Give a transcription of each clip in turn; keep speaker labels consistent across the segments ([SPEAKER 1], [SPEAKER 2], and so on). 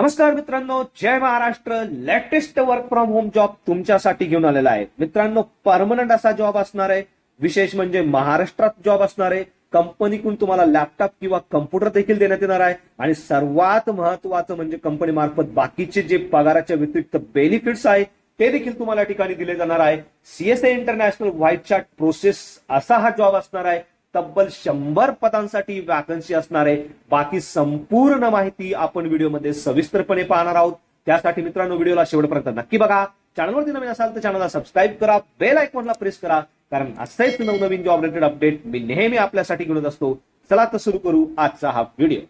[SPEAKER 1] नमस्कार मित्रांनो, जय Maharashtra. Latest work from home job तुमच्यासाठी घेऊन आलेला आहे मित्रांनो। परमनंट असा जॉब असणार आहे, विशेष म्हणजे महाराष्ट्रात जॉब असणार आहे। कंपनीकडून तुम्हाला लॅपटॉप किंवा कम्प्युटर देखील देण्यात येणार आहे आणि सर्वात महत्त्वाचं म्हणजे कंपनी मार्फत बाकीचे जे पगाराच्या व्यतिरिक्त बेनिफिट्स आहे ते देखील तुम्हाला या ठिकाणी दिले जाणार आहे। CSA international white chart process असा हा जॉब असणार आहे। तब्बल 100 पदांसाठी वॅकन्सी असणार आहे। बाकी संपूर्ण माहिती आपण व्हिडिओमध्ये सविस्तरपणे पाहणार आहोत। त्यासाठी मित्रांनो व्हिडिओला शेवटपर्यंत नक्की बघा। चॅनलवरती नवीन असाल तर चॅनलला सबस्क्राईब करा, बेल आयकॉनला प्रेस करा, कारण असेच नवनवीन जॉब रिलेटेड अपडेट मी नेहमी आपल्यासाठी घेऊन असतो। चला तर सुरू करू आजचा हा व्हिडिओ।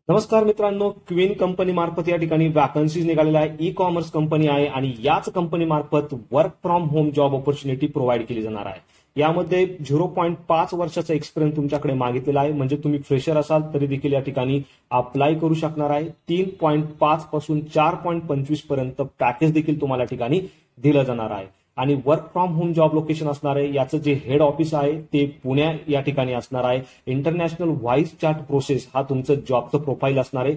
[SPEAKER 1] नमस्कार मित्रांनो, क्वीन कंपनी मार्फत या ठिकाणी वॅकन्सीज निघालेल्या आहे। ई कॉमर्स कंपनी आहे आणि याच कंपनी मार्फत work from home job opportunity provide केली जाणार आहे। यामध्ये 0.5 वर्षाचा एक्सपिरियन्स तुमच्याकडे मागितलेला आहे, म्हणजे तुम्ही फ्रेशर असाल तरी देखील या ठिकाणी अप्लाय करू शकणार आहे। 3.5 पासून 4.25 पर्यंत पॅकेज देखील तुम्हाला या ठिकाणी दिलं जाणार आहे आणि work from home job location असणार आहे। याचं जे हेड ऑफिस आहे ते पुणे या ठिकाणी असणार आहे। इंटरनॅशनल व्हाईस चार्ट प्रोसेस हा तुमचं जॉबचं प्रोफाईल असणार आहे,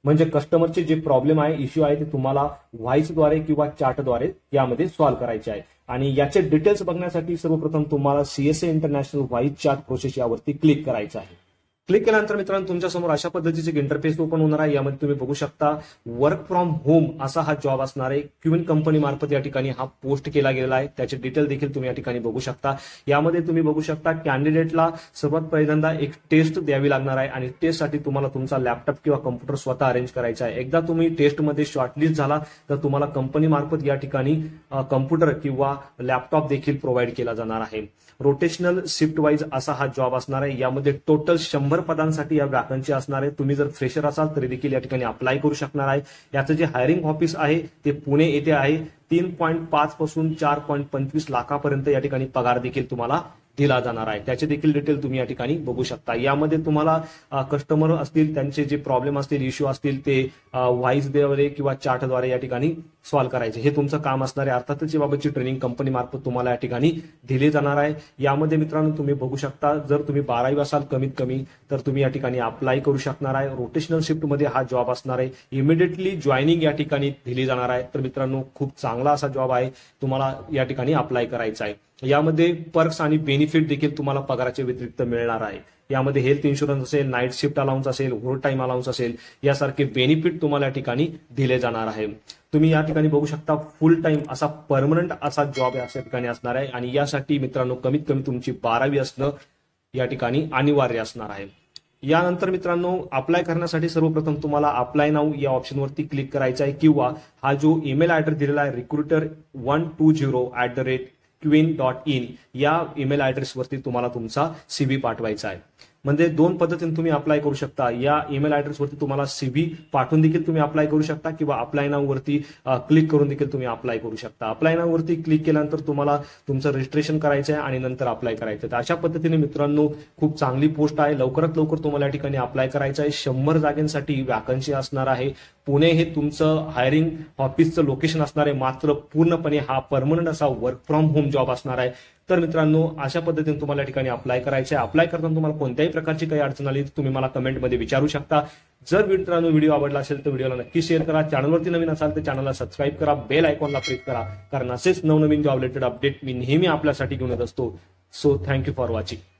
[SPEAKER 1] म्हणजे कस्टमरचे जे प्रॉब्लेम आहे, इश्यू आहे ते तुम्हाला व्हाईसद्वारे किंवा चार्टद्वारे यामध्ये सॉल्व्ह करायचे आहे। आणि याचे डिटेल्स बघण्यासाठी सर्वप्रथम तुम्हाला CSA international voice chart process यावरती क्लिक करायचं आहे। क्लिक केल्यानंतर मित्रांनो तुमच्यासमोर अशा पद्धतीचे इंटरफेस ओपन होणार आहे। यामध्ये तुम्ही बघू शकता वर्क फ्रॉम होम असा हा जॉब असणार आहे। क्वीन कंपनी मार्फत या ठिकाणी हा पोस्ट केला गेला आहे। त्याचे डिटेल देखील तुम्ही या ठिकाणी बघू शकता। यामध्ये तुम्ही बघू शकता कॅन्डिडेटला सर्वात पहिल्यांदा एक टेस्ट द्यावी लागणार आहे आणि टेस्टसाठी तुम्हाला तुमचा लॅपटॉप किंवा कम्प्युटर स्वतः अरेंज करायचा आहे। एकदा तुम्ही टेस्टमध्ये शॉर्टलिस्ट झाला तर तुम्हाला कंपनी मार्फत या ठिकाणी कम्प्युटर किंवा लॅपटॉप देखील प्रोव्हाइड केला जाणार आहे। रोटेशनल शिफ्ट वाईज असा हा जॉब असणार आहे। यामध्ये टोटल 100 पदांसाठी या वॅकन्सी असणार आहे। तुम्ही जर फ्रेशर असाल तरी देखील या ठिकाणी अप्लाय करू शकणार आहे। याचं जे हायरिंग ऑफिस आहे ते पुणे येथे आहे। 3.5 पासून 4.25 लाखापर्यंत या ठिकाणी पगार देखील तुम्हाला दिला जाणार आहे। त्याचे देखील डिटेल तुम्ही या ठिकाणी बघू शकता। यामध्ये तुम्हाला कस्टमर असतील त्यांचे जे प्रॉब्लेम असतील, इश्यू असतील ते व्हाईसद्वारे किंवा चार्टद्वारे या ठिकाणी सॉल्व्ह करायचे, हे तुमचं काम असणार आहे। अर्थातच याबाबतची ट्रेनिंग कंपनी मार्फत तुम्हाला या ठिकाणी दिली जाणार आहे। यामध्ये मित्रांनो तुम्ही बघू शकता, जर तुम्ही 12वी असाल कमीत कमी तर तुम्ही या ठिकाणी अप्लाय करू शकणार आहे। रोटेशनल शिफ्टमध्ये हा जॉब असणार आहे। इमिडिएटली जॉईनिंग या ठिकाणी दिली जाणार आहे। तर मित्रांनो खूप चांगला असा जॉब आहे, तुम्हाला या ठिकाणी अप्लाय करायचा आहे। यामध्ये पर्क्स आणि बेनिफिट देखील तुम्हाला पगाराच्या व्यतिरिक्त मिळणार आहे। यामध्ये हेल्थ इन्शुरन्स असेल, नाईट शिफ्ट अलाउन्स असेल, ओव्हर टाइम अलाउन्स असेल, यासारखे बेनिफिट तुम्हाला या ठिकाणी दिले जाणार आहे। तुम्ही या ठिकाणी बघू शकता फुल टाइम असा परमनंट असा जॉब या ठिकाणी असणार आहे आणि यासाठी मित्रांनो कमीत कमी तुमची 12वी असणं या ठिकाणी अनिवार्य असणार आहे। यानंतर मित्रांनो अप्लाय करण्यासाठी सर्वप्रथम तुम्हाला अप्लाय नाऊ या ऑप्शनवरती क्लिक करायचं आहे किंवा हा जो ईमेल ॲड्रेस दिलेला आहे recruiter120@queen.in या ईमेल ॲड्रेसवरती तुम्हाला तुमचा CV पाठवायचा आहे। म्हणजे दोन पद्धतीने तुम्ही अप्लाय करू शकता। या ईमेल ॲड्रेसवरती तुम्हाला CV पाठवून देखील तुम्ही अप्लाय करू शकता किंवा अप्लाय नाऊ वरती क्लिक करून देखील तुम्ही अप्लाय करू शकता। अप्लाय नाऊ वरती क्लिक केल्यानंतर तुम्हाला तुमचं रजिस्ट्रेशन करायचं आहे आणि नंतर अप्लाय करायचं आहे। तर अशा पद्धतीने मित्रांनो खूप चांगली पोस्ट आहे। लवकरात लवकर तुम्हाला या ठिकाणी अप्लाय करायचं आहे। 100 जागांसाठी वॅकन्सी असणार आहे। पुणे हे तुमचं हायरिंग ऑफिसचं लोकेशन असणार आहे, मात्र पूर्णपणे हा परमनंट असा वर्क फ्रॉम होम जॉब असणार आहे। तर मित्रांनो अशा पद्धतीने तुम्हाला या ठिकाणी अप्लाय करायचं आहे। अप्लाय करताना तुम्हाला कोणत्याही प्रकारची काही अडचण आली तुम्ही मला कमेंटमध्ये विचारू शकता। जर मित्रांनो व्हिडिओ आवडला असेल तर व्हिडिओला नक्की शेअर करा। चॅनलवरती नवीन असाल तर चॅनलला सबस्क्राईब करा, बेल आयकॉनला प्रेस करा, कारण असेच नवनवीन जॉब रिलेटेड अपडेट मी नेहमी आपल्यासाठी घेऊन येत असतो। So thank you for watching.